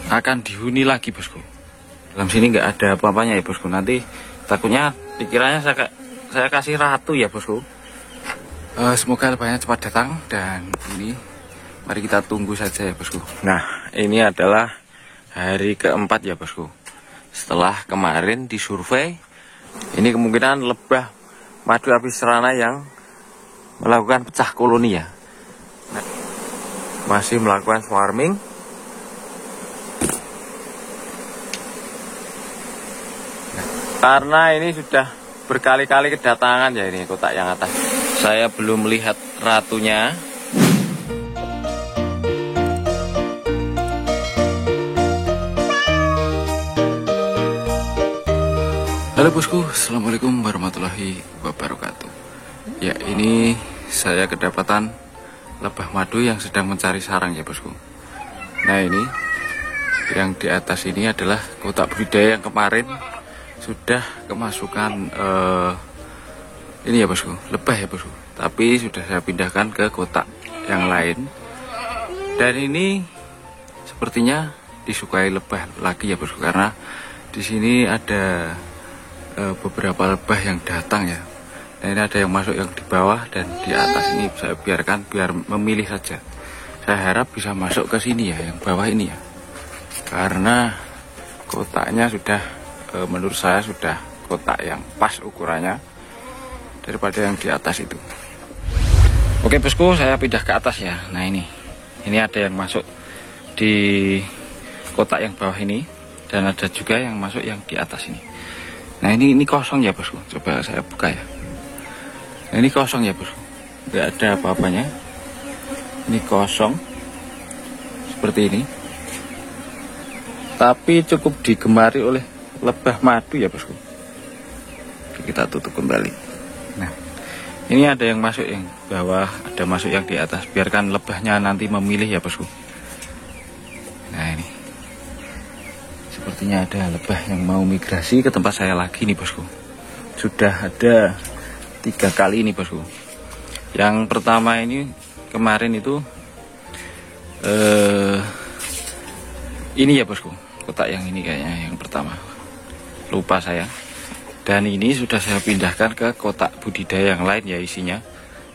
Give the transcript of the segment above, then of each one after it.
akan dihuni lagi bosku. Dalam sini nggak ada apa-apanya ya bosku. Nanti takutnya dikiranya saya kasih ratu ya bosku. Semoga lebahnya cepat datang. Dan ini mari kita tunggu saja ya bosku. Nah, ini adalah hari keempat ya bosku. Setelah kemarin disurvei, ini kemungkinan lebah madu apis cerana yang melakukan pecah koloni ya. Nah, masih melakukan swarming. Nah, karena ini sudah berkali-kali kedatangan ya, ini kotak yang atas. Saya belum melihat ratunya. Halo bosku, assalamualaikum warahmatullahi wabarakatuh. Ya, ini saya kedapatan lebah madu yang sedang mencari sarang ya bosku. Nah, ini yang di atas ini adalah kotak budidaya yang kemarin sudah kemasukan ini ya bosku, lebah ya bosku. Tapi sudah saya pindahkan ke kotak yang lain. Dan ini sepertinya disukai lebah lagi ya bosku, karena di sini ada beberapa lebah yang datang ya. Nah, ini ada yang masuk yang di bawah dan di atas ini saya biarkan biar memilih saja. Saya harap bisa masuk ke sini ya, yang bawah ini ya. Karena kotaknya sudah menurut saya sudah kotak yang pas ukurannya daripada yang di atas itu. Oke bosku, saya pindah ke atas ya. Nah, ini ada yang masuk di kotak yang bawah ini dan ada juga yang masuk yang di atas ini. Nah, ini kosong ya bosku. Coba saya buka ya. Nah, ini kosong ya bosku, nggak ada apa-apanya. Ini kosong seperti ini, tapi cukup digemari oleh lebah madu ya bosku. Kita tutup kembali. Nah, ini ada yang masuk yang bawah, ada masuk yang di atas. Biarkan lebahnya nanti memilih ya bosku. Nah, ini sepertinya ada lebah yang mau migrasi ke tempat saya lagi nih bosku. Sudah ada 3 kali ini bosku. Yang pertama ini kemarin itu ini ya bosku, kotak yang ini kayaknya yang pertama, lupa saya. Dan ini sudah saya pindahkan ke kotak budidaya yang lain ya isinya,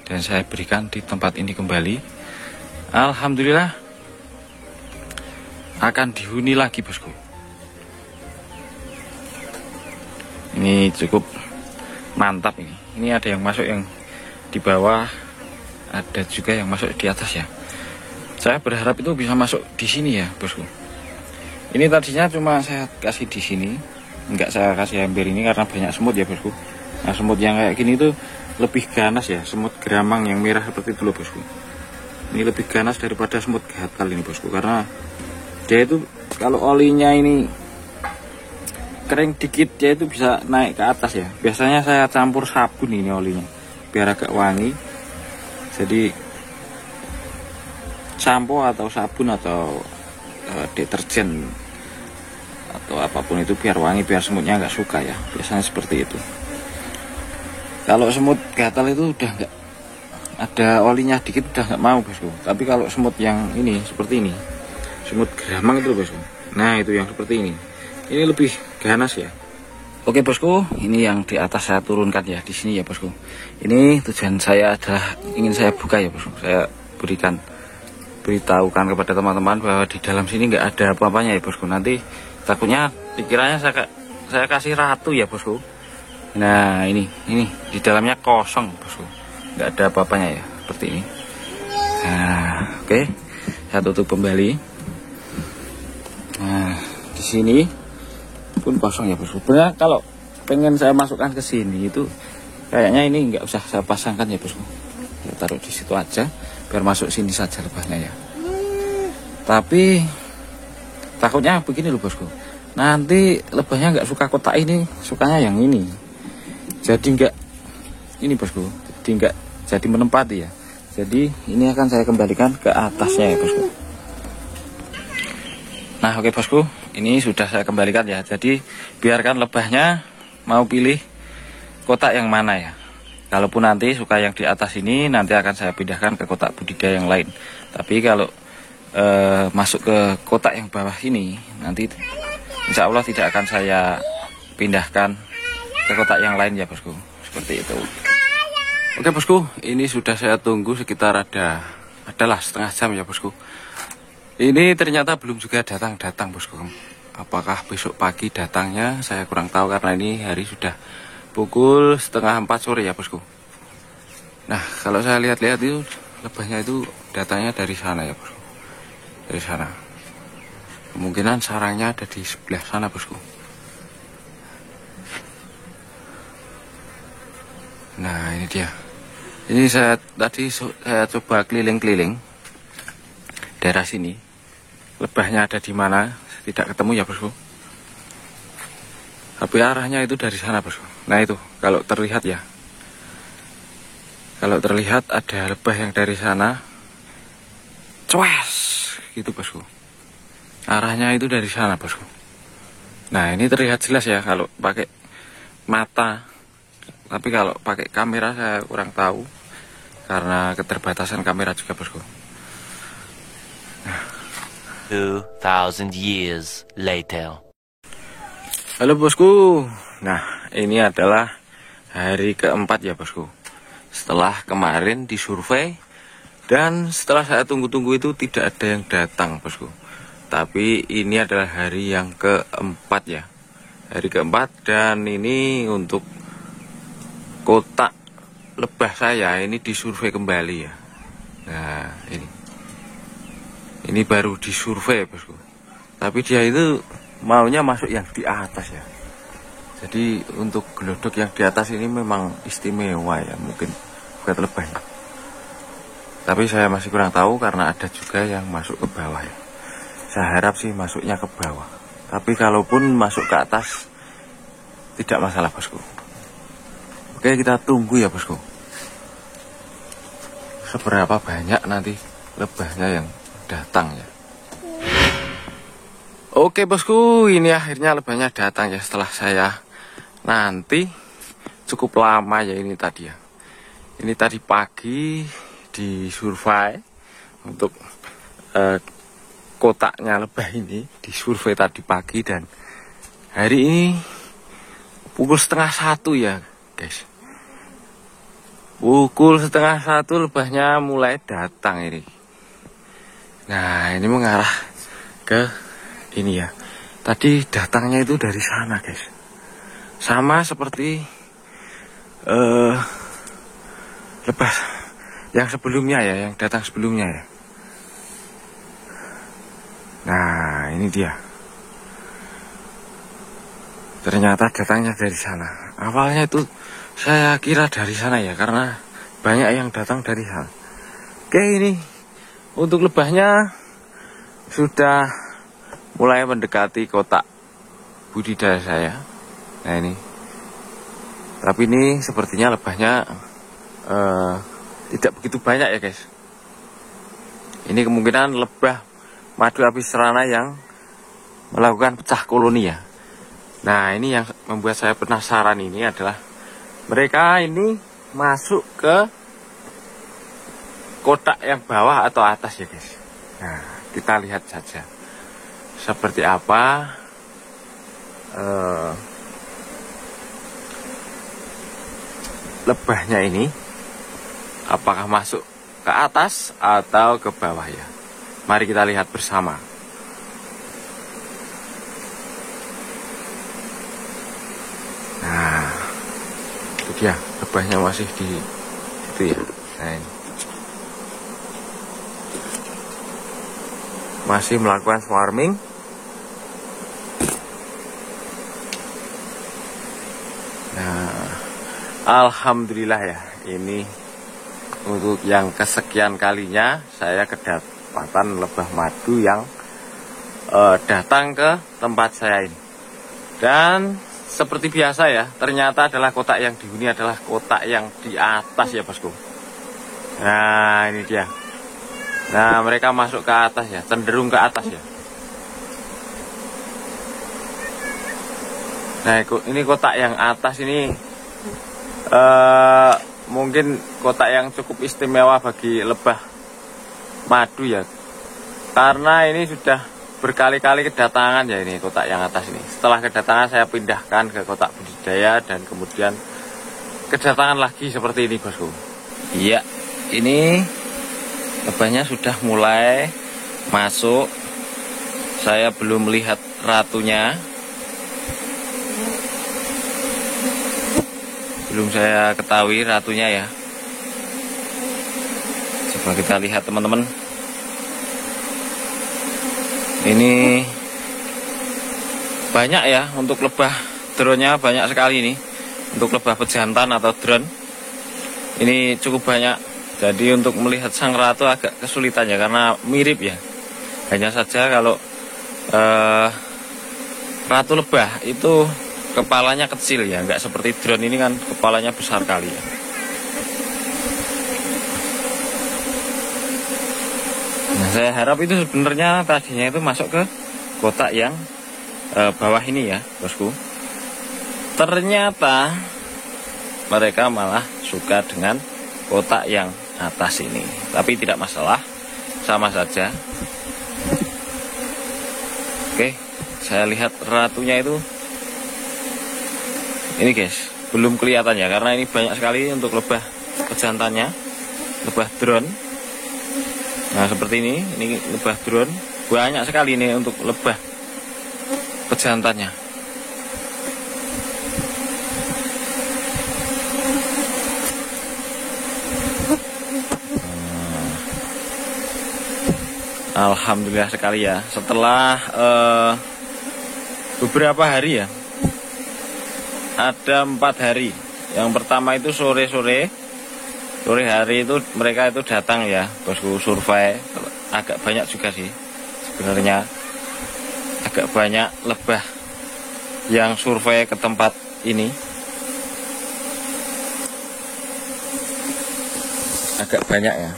dan saya berikan di tempat ini kembali. Alhamdulillah akan dihuni lagi bosku. Ini cukup mantap ini. Ini ada yang masuk yang di bawah, ada juga yang masuk di atas ya. Saya berharap itu bisa masuk di sini ya bosku. Ini tadinya cuma saya kasih di sini, enggak saya kasih hampir ini karena banyak semut ya bosku. Nah, semut yang kayak gini tuh lebih ganas ya, semut geramang yang merah seperti itu loh bosku. Ini lebih ganas daripada semut gatal ini bosku, karena dia itu kalau olinya ini kering dikit dia itu bisa naik ke atas ya. Biasanya saya campur sabun ini olinya biar agak wangi. Jadi sampo atau sabun atau deterjen atau apapun itu biar wangi, biar semutnya nggak suka ya. Biasanya seperti itu. Kalau semut gatal itu udah nggak ada olinya dikit udah nggak mau bosku. Tapi kalau semut yang ini seperti ini, semut geramang itu bosku. Nah, itu yang seperti ini. Ini lebih ganas ya. Oke bosku, ini yang di atas saya turunkan ya di sini ya bosku. Ini tujuan saya adalah ingin saya buka ya bosku. Saya beritahukan kepada teman-teman bahwa di dalam sini nggak ada apa-apanya ya bosku. Nanti takutnya dikiranya saya kasih ratu ya bosku. Nah, ini di dalamnya kosong bosku, nggak ada apa-apanya ya seperti ini. Nah, oke, saya tutup kembali. Nah, di sini pun kosong ya bosku. Sebenarnya kalau pengen saya masukkan ke sini itu kayaknya ini nggak usah saya pasangkan ya bosku. Saya taruh di situ aja biar masuk sini saja lebahnya ya. Tapi takutnya begini loh bosku. Nanti lebahnya nggak suka kotak ini, sukanya yang ini. Jadi nggak ini bosku. Jadi nggak jadi menempati ya. Jadi ini akan saya kembalikan ke atasnya ya bosku. Nah, oke bosku, ini sudah saya kembalikan ya. Jadi biarkan lebahnya mau pilih kotak yang mana ya. Kalaupun nanti suka yang di atas ini, nanti akan saya pindahkan ke kotak budidaya yang lain. Tapi kalau masuk ke kotak yang bawah ini, nanti insya Allah tidak akan saya pindahkan ke kotak yang lain ya bosku, seperti itu. Oke bosku, ini sudah saya tunggu sekitar adalah setengah jam ya bosku. Ini ternyata belum juga datang bosku. Apakah besok pagi datangnya saya kurang tahu, karena ini hari sudah pukul 3:30 sore ya bosku. Nah kalau saya lihat-lihat itu lebahnya itu datangnya dari sana ya bosku, dari sana. Kemungkinan sarangnya ada di sebelah sana bosku. Nah ini dia. Ini saya coba keliling-keliling daerah sini. Lebahnya ada di mana? Tidak ketemu ya bosku. Tapi arahnya itu dari sana bosku. Nah itu kalau terlihat ya. Kalau terlihat ada lebah yang dari sana. Cues gitu bosku. Arahnya itu dari sana bosku. Nah ini terlihat jelas ya kalau pakai mata. Tapi kalau pakai kamera saya kurang tahu, karena keterbatasan kamera juga bosku. 2000 years later. Halo bosku. Nah ini adalah hari keempat ya bosku. Setelah kemarin disurvei dan setelah saya tunggu-tunggu itu tidak ada yang datang bosku. Tapi ini adalah hari yang keempat ya. Hari keempat, dan ini untuk kotak lebah saya ini disurvei kembali ya. Nah ini baru disurvei bosku. Tapi dia itu maunya masuk yang di atas ya. Jadi untuk gelodok yang di atas ini memang istimewa ya, mungkin buat lebahnya. Tapi saya masih kurang tahu karena ada juga yang masuk ke bawah ya. Saya harap sih masuknya ke bawah. Tapi kalaupun masuk ke atas tidak masalah bosku. Oke kita tunggu ya bosku, seberapa banyak nanti lebahnya yang datang ya. Oke bosku, ini akhirnya lebahnya datang ya, setelah saya nanti cukup lama ya ini tadi ya. Ini tadi pagi disurvei untuk kotaknya lebah ini, disurvei tadi pagi, dan hari ini pukul 12:30 ya guys. Pukul 12:30 lebahnya mulai datang ini. Nah ini mengarah ke ini ya. Tadi datangnya itu dari sana guys. Sama seperti lebah yang sebelumnya ya, yang datang sebelumnya ya. Nah ini dia. Ternyata datangnya dari sana. Awalnya itu saya kira dari sana ya, karena banyak yang datang dari sana. Oke ini untuk lebahnya sudah mulai mendekati kotak budidaya saya. Nah ini. Tapi ini sepertinya lebahnya tidak begitu banyak ya guys. Ini kemungkinan lebah madu apis cerana yang melakukan pecah koloni ya. Nah ini yang membuat saya penasaran ini adalah mereka ini masuk ke kotak yang bawah atau atas ya guys. Nah kita lihat saja seperti apa lebahnya ini, apakah masuk ke atas atau ke bawah ya. Mari kita lihat bersama. Nah itu dia, lebahnya masih di situ ya. Nah ini masih melakukan swarming. Nah alhamdulillah ya, ini untuk yang kesekian kalinya saya kedapatan lebah madu yang datang ke tempat saya ini. Dan seperti biasa ya, ternyata adalah kotak yang dihuni adalah kotak yang di atas ya bosku. Nah ini dia. Nah mereka masuk ke atas ya, cenderung ke atas ya. Nah ini kotak yang atas ini mungkin kotak yang cukup istimewa bagi lebah madu ya. karena ini sudah berkali-kali kedatangan ya ini kotak yang atas ini. Setelah kedatangan saya pindahkan ke kotak budidaya dan kemudian kedatangan lagi seperti ini bosku. Iya, ini lebahnya sudah mulai masuk. Saya belum melihat ratunya, belum saya ketahui ratunya ya. Coba kita lihat teman-teman. Ini banyak ya untuk lebah drone-nya, banyak sekali ini. Untuk lebah pejantan atau drone ini cukup banyak. Jadi untuk melihat sang ratu agak kesulitan ya, karena mirip ya. Hanya saja kalau ratu lebah itu kepalanya kecil ya, nggak seperti drone ini kan kepalanya besar kali ya. Nah, saya harap itu sebenarnya tadinya itu masuk ke kotak yang bawah ini ya bosku. Ternyata mereka malah suka dengan kotak yang atas ini. Tapi tidak masalah, sama saja. Oke, saya lihat ratunya itu. Ini guys, belum kelihatan ya, karena ini banyak sekali untuk lebah pejantannya, lebah drone. Nah seperti ini lebah drone, banyak sekali ini untuk lebah pejantannya. Alhamdulillah sekali ya, setelah beberapa hari ya, ada 4 hari. Yang pertama itu sore hari itu mereka itu datang ya bosku, survei. Agak banyak juga sih sebenarnya, agak banyak lebah yang survei ke tempat ini, agak banyak ya.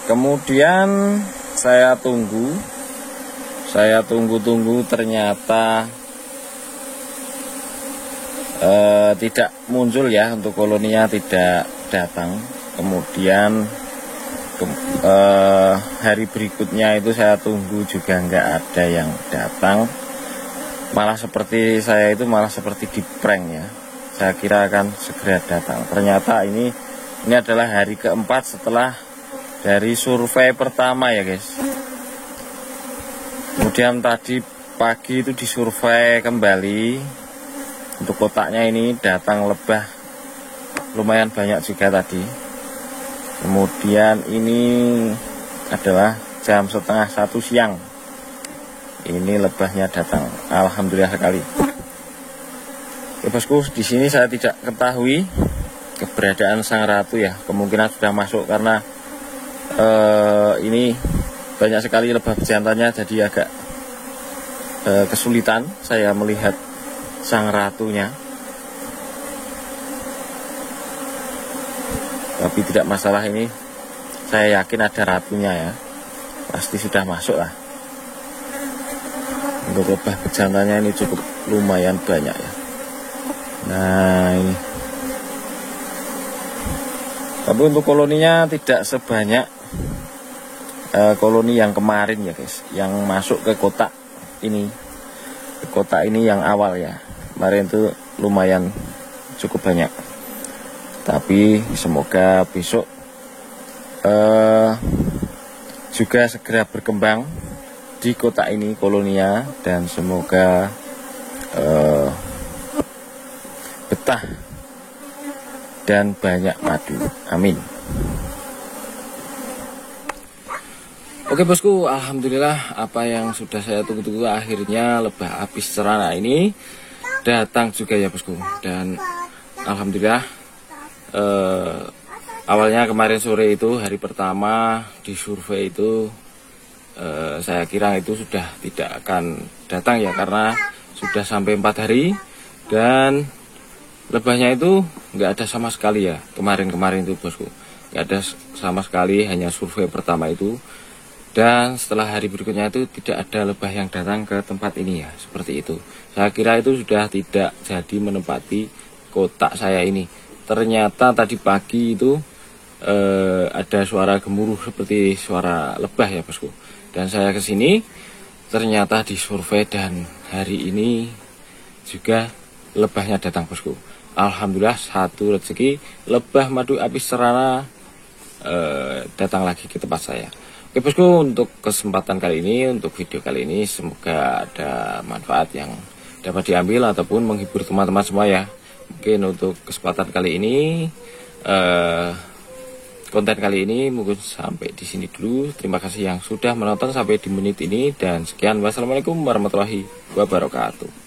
Kemudian saya tunggu ternyata tidak muncul ya, untuk koloninya tidak datang. Kemudian hari berikutnya itu saya tunggu juga nggak ada yang datang. Malah seperti saya itu malah seperti di prank ya. Saya kira akan segera datang. Ternyata ini adalah hari keempat setelah dari survei pertama ya guys. Kemudian tadi pagi itu disurvei kembali. Untuk kotaknya ini datang lebah lumayan banyak juga tadi. Kemudian ini adalah jam 12:30 siang. Ini lebahnya datang. Alhamdulillah sekali. Oke bosku, di sini saya tidak ketahui keberadaan sang ratu ya. Kemungkinan sudah masuk karena ini banyak sekali lebah pejantannya, jadi agak kesulitan saya melihat sang ratunya. Tapi tidak masalah, ini saya yakin ada ratunya ya, pasti sudah masuk lah. Untuk lebah pejantannya ini cukup lumayan banyak ya. Nah ini, tapi untuk koloninya tidak sebanyak koloni yang kemarin ya guys, yang masuk ke kotak ini. Ke kotak ini yang awal ya, kemarin itu lumayan cukup banyak. Tapi semoga besok juga segera berkembang di kotak ini koloninya, dan semoga betah dan banyak madu. Amin. Oke bosku, alhamdulillah apa yang sudah saya tunggu-tunggu akhirnya lebah apis cerana ini datang juga ya bosku. Dan alhamdulillah awalnya kemarin sore itu hari pertama di survei itu saya kira itu sudah tidak akan datang ya, karena sudah sampai 4 hari dan lebahnya itu nggak ada sama sekali ya kemarin itu bosku, nggak ada sama sekali, hanya survei pertama itu. Dan setelah hari berikutnya itu tidak ada lebah yang datang ke tempat ini ya, seperti itu. Saya kira itu sudah tidak jadi menempati kotak saya ini. Ternyata tadi pagi itu ada suara gemuruh seperti suara lebah ya bosku. Dan saya kesini ternyata disurvei dan hari ini juga lebahnya datang bosku. Alhamdulillah satu rezeki lebah madu apis cerana datang lagi ke tempat saya. Oke bosku, untuk kesempatan kali ini, untuk video kali ini, semoga ada manfaat yang dapat diambil ataupun menghibur teman-teman semua ya. Mungkin untuk kesempatan kali ini, konten kali ini mungkin sampai di sini dulu. Terima kasih yang sudah menonton sampai di menit ini, dan sekian. Wassalamualaikum warahmatullahi wabarakatuh.